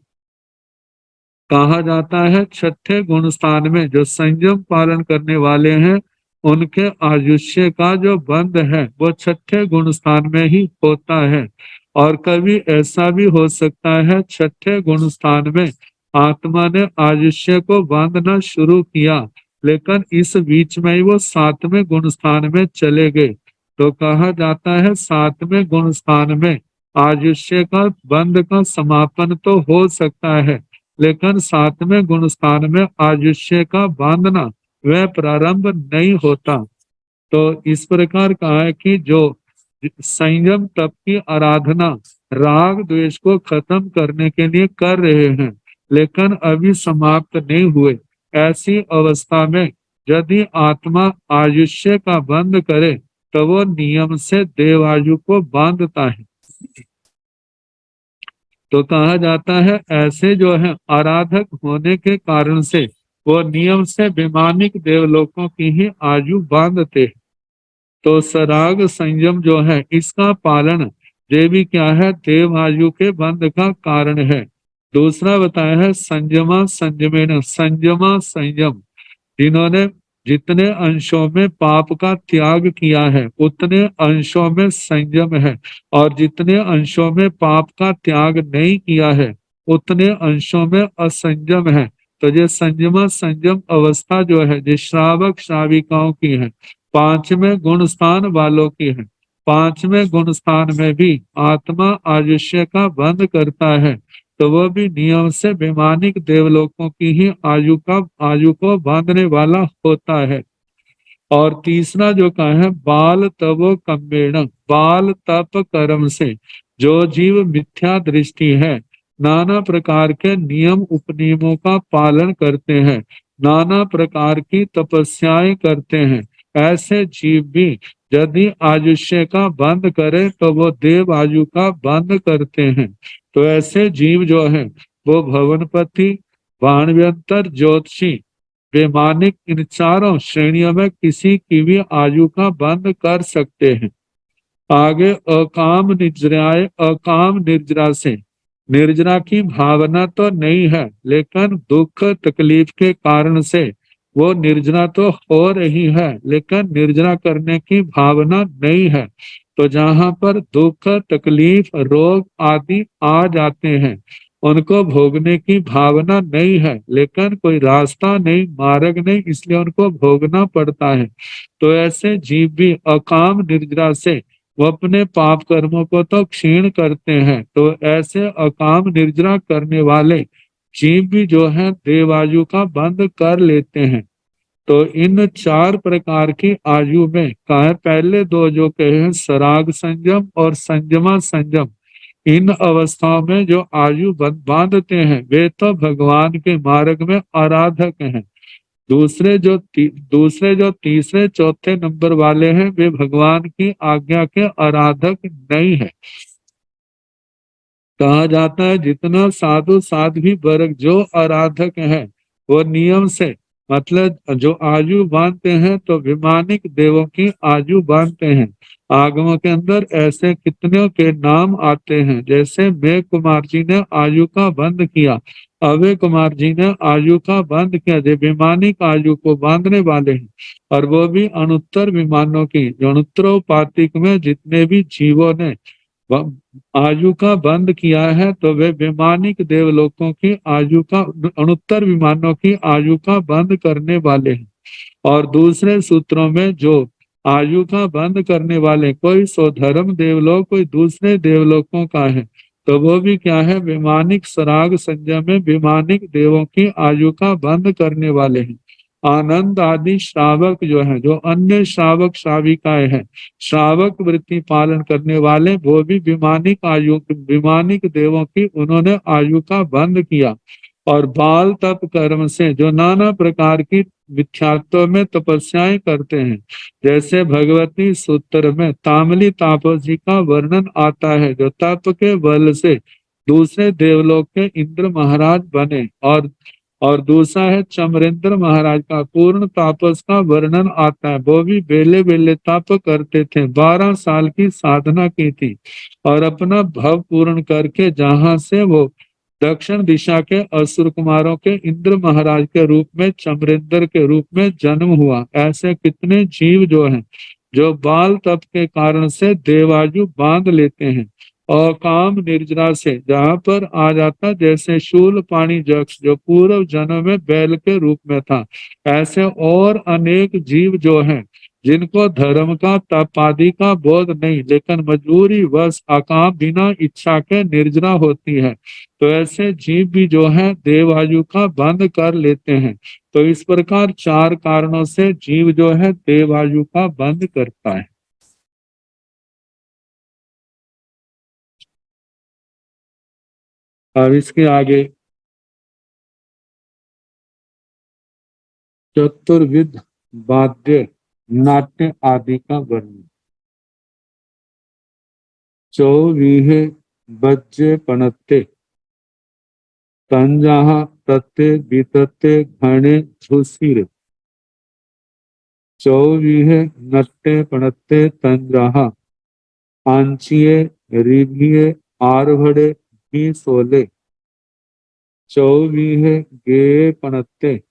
कहा जाता है छठे गुण स्थान में जो संयम पालन करने वाले हैं उनके आयुष्य का जो बंध है वो छठे गुण स्थान में ही होता है। और कभी ऐसा भी हो सकता है छठे गुण स्थान में आत्मा ने आयुष्य को बांधना शुरू किया, लेकिन इस बीच में ही वो 7वें गुण स्थान में चले गए। तो कहा जाता है 7वें गुण स्थान में आयुष्य का बंध का समापन तो हो सकता है, लेकिन 7वें गुण स्थान में आयुष्य का बांधना वह प्रारंभ नहीं होता। तो इस प्रकार कहा है कि जो संयम तप की आराधना राग द्वेष को खत्म करने के लिए कर रहे हैं लेकिन अभी समाप्त नहीं हुए, ऐसी अवस्था में यदि आत्मा आयुष्य का बंध करे तो वो नियम से देवायु को बांधता है। तो कहा जाता है ऐसे जो है आराधक होने के कारण से वो नियम से विमानिक देवलोकों की ही आयु बांधते हैं। तो सराग संयम जो है इसका पालन देवी क्या है? देव आयु के बंध का कारण है। दूसरा बताया है संयमा संयमेन, संयमा संयम, जिन्होंने जितने अंशों में पाप का त्याग किया है उतने अंशों में संयम है, और जितने अंशों में पाप का त्याग नहीं किया है उतने अंशों में असंयम है। तो ये संयमा संयम अवस्था जो है ये श्रावक श्राविकाओं की है, पांचवें गुण स्थान वालों की है। पांचवें गुण स्थान में भी आत्मा आयुष्य का बंध करता है, तो वह भी नियम से वैमानिक देवलोकों की ही आयु को बांधने वाला होता है। और तीसरा जो कहा है बाल तवो कम्बेण, बाल तप कर्म से जो जीव मिथ्या दृष्टि है, नाना प्रकार के नियम उपनियमों का पालन करते हैं, नाना प्रकार की तपस्याएं करते हैं, ऐसे जीव भी यदि आयुष्य का बंद करे तो वो देव आयु का बंद करते हैं। तो ऐसे जीव जो है वो भवनपति, बाणव्यंतर, ज्योतिषी, वैमानिक, इन चारों श्रेणियों में किसी की भी आयु का बंद कर सकते हैं। आगे अकाम निद्राय, अकाम निद्रा से निर्जरा की भावना तो नहीं है, लेकिन दुख तकलीफ के कारण से वो निर्जरा तो हो रही है, लेकिन निर्जरा करने की भावना नहीं है। तो जहां पर दुख तकलीफ रोग आदि आ जाते हैं, उनको भोगने की भावना नहीं है, लेकिन कोई रास्ता नहीं, मार्ग नहीं, इसलिए उनको भोगना पड़ता है। तो ऐसे जीव भी अकाम निर्जरा से वो अपने पाप कर्मों को तो क्षीण करते हैं। तो ऐसे अकाम निर्जरा करने वाले जीव भी जो है देवायु का बंद कर लेते हैं। तो इन चार प्रकार की आयु में कहा पहले दो जो कहे हैं सराग संयम और संयमा संयम, इन अवस्थाओं में जो आयु बांधते हैं वे तो भगवान के मार्ग में आराधक हैं। दूसरे जो तीसरे चौथे नंबर वाले हैं वे भगवान की आज्ञा के आराधक नहीं है। कहा जाता है जितना साधु साध्वी वर्ग जो आराधक है वो नियम से, मतलब जो आयु बांधते हैं तो वैमानिक देवों की आयु बांधते हैं। आगमों के अंदर ऐसे कितने के नाम आते हैं, जैसे मेघ कुमार जी ने आयु का बंद किया, अभय कुमार जी ने आयु का बंद किया, जो वैमानिक आयु को बांधने वाले हैं। और वो भी अनुत्तर विमानों की, जो अनुत्तरोपातिक में जितने भी जीवों ने आयु का बंद किया है तो वे वैमानिक देवलोकों की आयु का, अनुत्तर विमानों की आयु का बंद करने वाले हैं। और दूसरे सूत्रों में जो आयु का बंद करने वाले, कोई स्वधर्म देवलोक कोई दूसरे देवलोकों का है, तो वो भी क्या है वैमानिक सराग संजय में वैमानिक देवों की आयु का बंद करने वाले हैं। आनंद आदि श्रावक जो है, जो अन्य श्रावक श्राविकाएं हैं, श्रावक वृत्ति पालन करने वाले, वो भी वैमानिक आयु, वैमानिक देवों की उन्होंने आयु का बंद किया। और बाल तप कर्म से जो नाना प्रकार की मिथ्यात्व में तपस्याएं करते हैं, जैसे भगवती सूत्र में तामली तापस जी का वर्णन आता है, जो तप के बल से दूसरे देवलोक के इंद्र महाराज बने। और दूसरा है चमरेंद्र महाराज का पूर्ण तापस का वर्णन आता है, वो भी बेले बेले तप करते थे, 12 साल की साधना की थी, और अपना भव पूर्ण करके जहां से वो दक्षिण दिशा के असुर कुमारों के इंद्र महाराज के रूप में, चमरेंद्र के रूप में जन्म हुआ। ऐसे कितने जीव जो हैं जो बाल तप के कारण से देवायु बांध लेते हैं। और काम निर्जरा से जहां पर आ जाता, जैसे शूल पाणी जक्ष जो पूर्व जन्म में बैल के रूप में था, ऐसे और अनेक जीव जो हैं जिनको धर्म का तप आदि का बोध नहीं, लेकिन मजबूरी वश अकाम बिना इच्छा के निर्जरा होती है, तो ऐसे जीव भी जो है देवायु का बंद कर लेते हैं। तो इस प्रकार चार कारणों से जीव जो है देवायु का बंद करता है। अब इसके आगे चतुर्विध वाद्य नाट्य आदि का वर्णन। चौवीहे बज्जे पणत्ते तंजाहा तत्ते बीतत्ते घणे झुसीर। चौवीहे नट्टे पणत्ते तंजाहा आंचिये रिभिये आरभड़े भी सोले। चौवीहे गे पणत्ते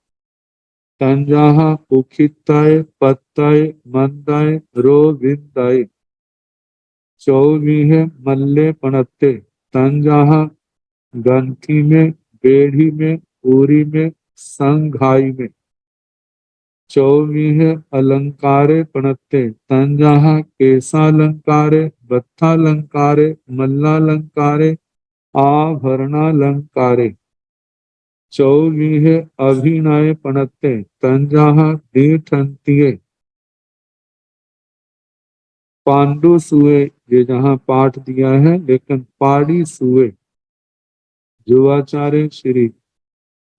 तंजाहा उखिताय पत्ताय मंदाय रो विंदाय। चौवीहे मल्ले पणत्ते तंजाहा गंथी में बेढ़ी में उरी में संघाई में। चौवीह अलंकारे पणत्ते तंजाह केशालंकारे बत्थालंकारे मल्लालंकारे आभरणालंकारे। चौवीह अभिनय पणत्ते तंजाह दीठंतिये पांडु सुए, ये जहाँ पाठ दिया है, लेकिन पाड़ी सुए जो आचार्य श्री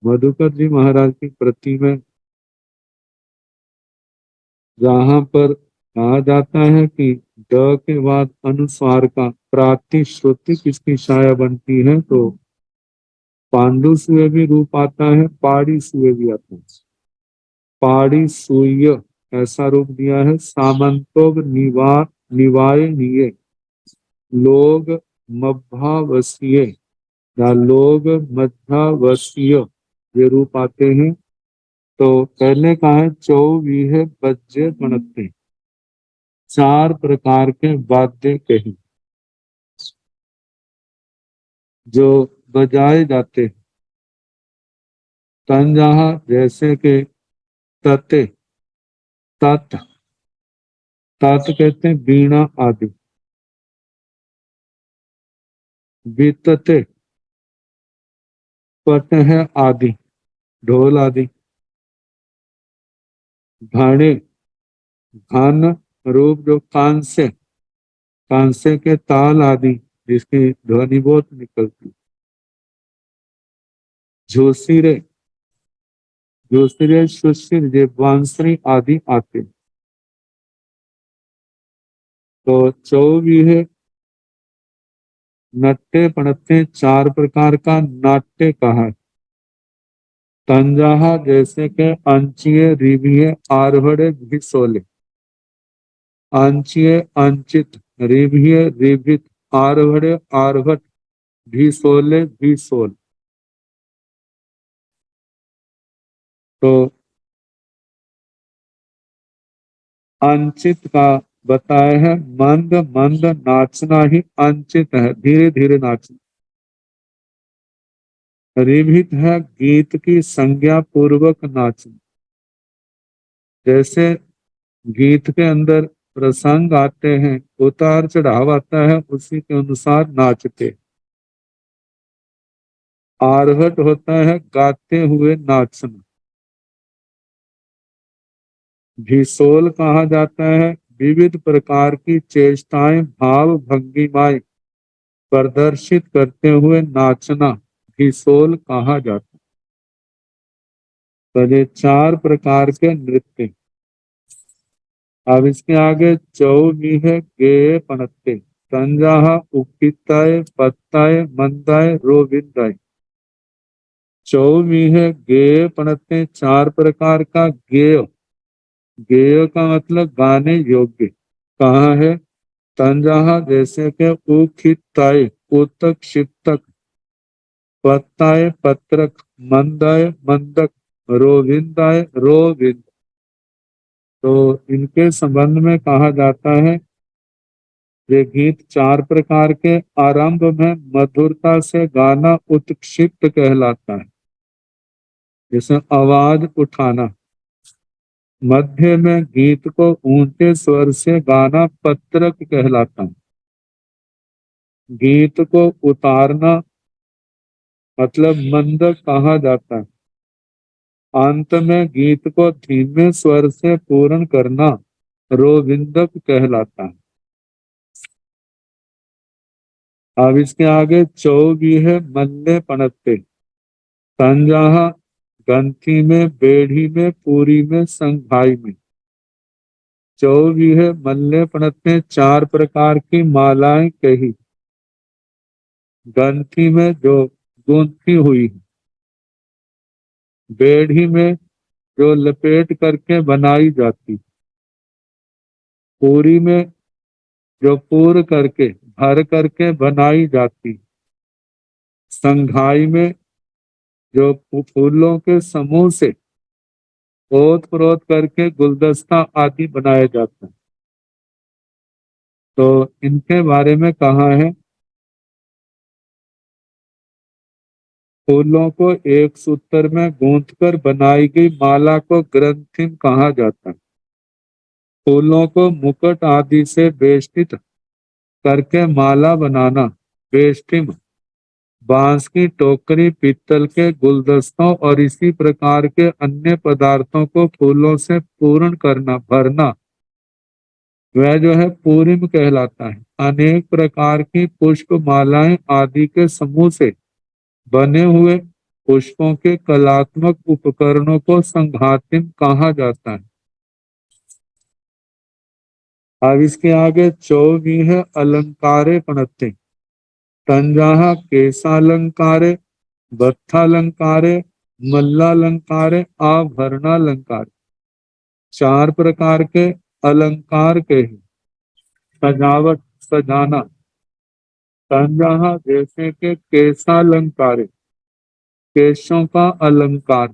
मधुकर जी महाराज की प्रति में जहाँ पर कहा जाता है कि ड के बाद अनुस्वार का प्रातिश्रुति किसकी छाया बनती है, तो पांडु सुए भी रूप आता है, पाड़ी सुए भी आता है। पाड़ी सुय ऐसा रूप दिया है। सामंतोग निवाय निये लोग मध्यावसीय या लोग मध्यावसीय ये रूप आते हैं। तो पहले कहा है चौवीह बज्जे गणते, चार प्रकार के वाद्य कही जो बजाए जाते हैं। तंजाहा जैसे कि तते, तत्, तत् कहते हैं वीणा आदि। बीतते पट है आदि, ढोल आदि। घाणे घन रूप जो कांसे, कांसे के ताल आदि जिसकी ध्वनि बहुत निकलती। झोसीरे, झोसीरे सुशिर जे बांसुरी आदि आते। तो चौवीह नट्टे पणत्ते चार प्रकार का नाट्य कहा है। तंजाहा जैसे के अंचिये रिभिये आरभड़े भिसोले, अंचिये अंचित रिभिये रिभित आरभड़े आरभट भिसोले भिसोल। तो अंचित का बताया है मंद मंद नाचना ही अंचित है, धीरे धीरे नाचना। रिभित है गीत की संज्ञा पूर्वक नाचना, जैसे गीत के अंदर प्रसंग आते हैं, उतार चढ़ाव आता है, उसी के अनुसार नाचते। आरहट होता है गाते हुए नाचना। भिसोल कहा जाता है विविध प्रकार की चेष्टाएं भाव भंगिमाएं प्रदर्शित करते हुए नाचना भिसोल कहा जाता है। तो ये चार प्रकार के नृत्य। अब इसके आगे चौवीह गेय पणत्ते संजाह उपिताय पत्ताय मंदाय रोविंदाय। चौवीह गेय पणत्ते चार प्रकार का गेय, गेय का मतलब गाने योग्य कहाँ है। तंजाहा जैसे के उखिताय उतक शितक पत्ताय पत्रक मंदाय मंदक रोविंदाय रोविंद। तो इनके संबंध में कहा जाता है ये गीत चार प्रकार के। आरंभ में मधुरता से गाना उत्क्षिप्त कहलाता है, जैसे आवाज उठाना। मध्य में गीत को ऊंचे स्वर से गाना पत्रक कहलाता है। गीत को उतारना मतलब मंदक कहा जाता है। अंत में गीत को धीमे स्वर से पूर्ण करना रोविंदक कहलाता है। अब इसके आगे चौवीह मल्ले पणत्ते संजाहा गंथी में बेढ़ी में पूरी में संघाई में। चौवीह मल्ले पणत्ते चार प्रकार की मालाएं कही। गंथी में जो गूंथी हुई, बेढ़ी में जो लपेट करके बनाई जाती, पूरी में जो पूर करके भर करके बनाई जाती, संघाई में जो फूलों के समूह से ओत प्रोत करके गुलदस्ता आदि बनाया जाता है। तो इनके बारे में कहा है फूलों को एक सूत्र में गूंथकर बनाई गई माला को ग्रंथिम कहा जाता है। फूलों को मुकुट आदि से बेष्टित करके माला बनाना बेष्टिम, बांस की टोकरी, पीतल के गुलदस्तों और इसी प्रकार के अन्य पदार्थों को फूलों से पूर्ण करना, भरना, वह जो है पूरिम कहलाता है। अनेक प्रकार की पुष्प मालाएं आदि के समूह से बने हुए पुष्पों के कलात्मक उपकरणों को संघातिम कहा जाता है। अब इसके आगे 24वीं है अलंकारे पणत्ते। तंजाहा केशालंकारे, बत्थालंकारे, मल्लालंकारे, आभरणालंकार। चार प्रकार के अलंकार के हैं। सजावट, सजाना। तंजाहा जैसे के केशालंकारे, केशों का अलंकार।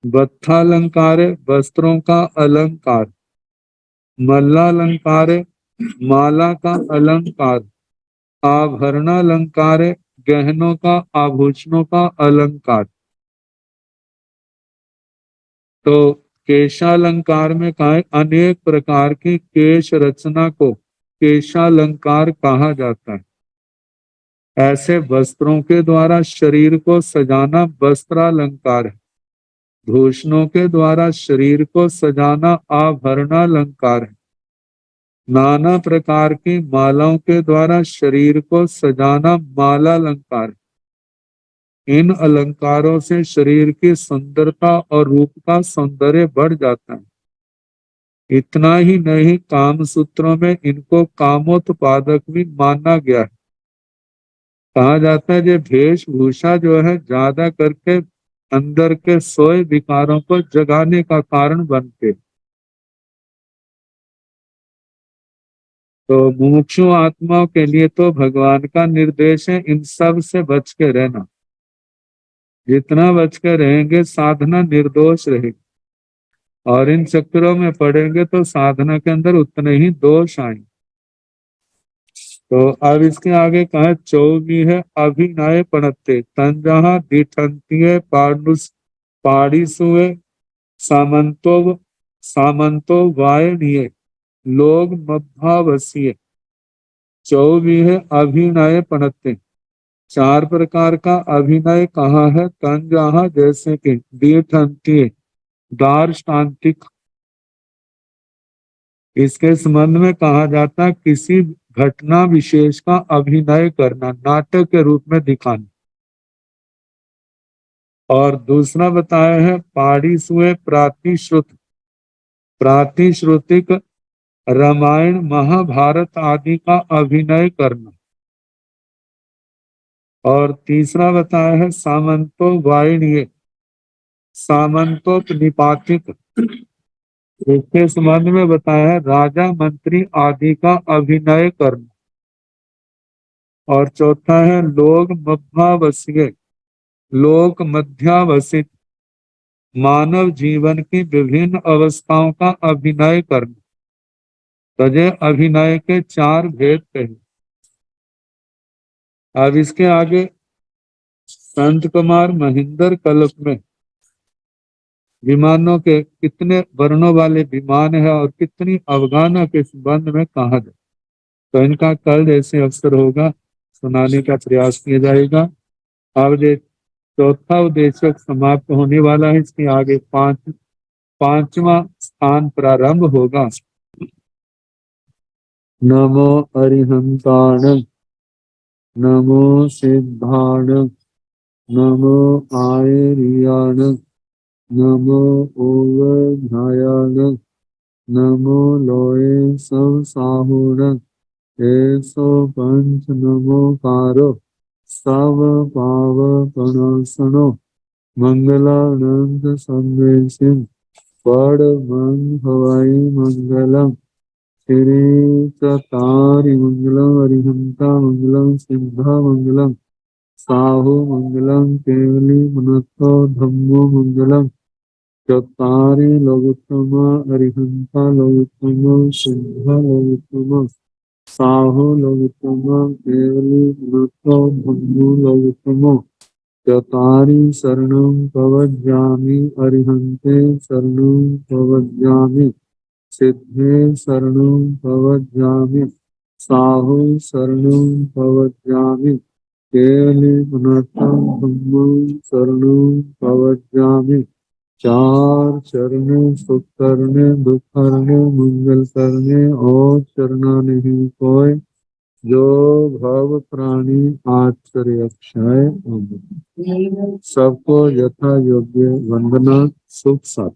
बत्थालंकारे, वस्त्रों का अलंकार। मल्लालंकारे, माला का अलंकार। आभरणालंकारे, गहनों का, आभूषणों का अलंकार। तो केशालंकार में कहा है, अनेक प्रकार की केश रचना को केशालंकार कहा जाता है। ऐसे वस्त्रों के द्वारा शरीर को सजाना वस्त्रालंकार है। भूषणों के द्वारा शरीर को सजाना आभरणालंकार है। नाना प्रकार की मालाओं के द्वारा शरीर को सजाना मालालंकार है। इन अलंकारों से शरीर की सुंदरता और रूप का सौंदर्य बढ़ जाता है। इतना ही नहीं, काम सूत्रों में इनको कामोत्पादक भी माना गया है। कहा जाता है ये वेशभूषा जो है ज्यादा करके अंदर के सोए विकारों को जगाने का कारण बनते। तो मुमुक्षु आत्माओं के लिए तो भगवान का निर्देश है इन सब से बच के रहना। जितना बच के रहेंगे साधना निर्दोष रहेगी, और इन चक्करों में पड़ेंगे तो साधना के अंदर उतने ही दोष आएंगे। तो अब इसके आगे कहा 24वीं है अभिनय पणत्ते। तंजहा दिठंतिये पाडुस पाड़ीसुए सामंतो सामंतो वायनीय लोग मध्यावसीय। 24वीं है अभिनय पणत्ते। चार प्रकार का अभिनय कहा है। तंजहा जैसे कि दिठंतिये, दार्ष्टान्तिक। इसके संबंध में कहा जाता है किसी घटना विशेष का अभिनय करना, नाटक के रूप में दिखाना। और दूसरा बताया है पाड़ीसुए प्रातिश्रुत, प्रातिश्रुतिक रामायण महाभारत आदि का अभिनय करना। और तीसरा बताया है सामंतो वायनीय, सामंतोपनिपातिक। इसके संबंध में बताया है राजा मंत्री आदि का अभिनय करना। और चौथा है लोग मध्यावसीय, लोक मध्यावसित, मानव जीवन की विभिन्न अवस्थाओं का अभिनय करना। तजे अभिनय के चार भेद कहे। अब इसके आगे संत कुमार महिंदर कल्प में विमानों के कितने वर्णों वाले विमान है और कितनी अवगाहना के संबंध में कहा जाए, तो इनका कल जैसे अवसर होगा सुनाने का प्रयास किया जाएगा। अब ये चौथा उद्देश्य समाप्त होने वाला है। इसके आगे पांचवा स्थान प्रारंभ होगा। नमो अरिहंताण, नमो सिद्धाण, नमो आयरियाण, नमो ओवध्यायाण, नमो लोये सब साहुण, 105 नमोकारो सब पावपनासनो, मंगलानंद संदेशिं परमं हवाई मंगलम। श्री चतारि मंगलम, अरिहंता मंगलम, सिद्धा मंगलम, साहु मंगलम, केवली मनतो धम्मो मंगलम। चतारि लोकोत्तमा, अरिहंता लोकोत्तमा, सिद्धा लोकोत्तमा। साहु लघुतमो केवली गुणतो भंगु लघुतमो चतारी शरणं प्रवज्जामि अरिहन्ते शरणं प्रवज्जामि सिद्धे शरणं प्रवज्जामि साहु शरणं प्रवज्जामि केवली गुणतो भंगु शरणं प्रवज्जामि चार चरणे सुख करने दुख करने मंगल करने और चरना नहीं कोई जो भव प्राणी आश्चर्य क्षय सबको यथा योग्य वंदना सुख साथ।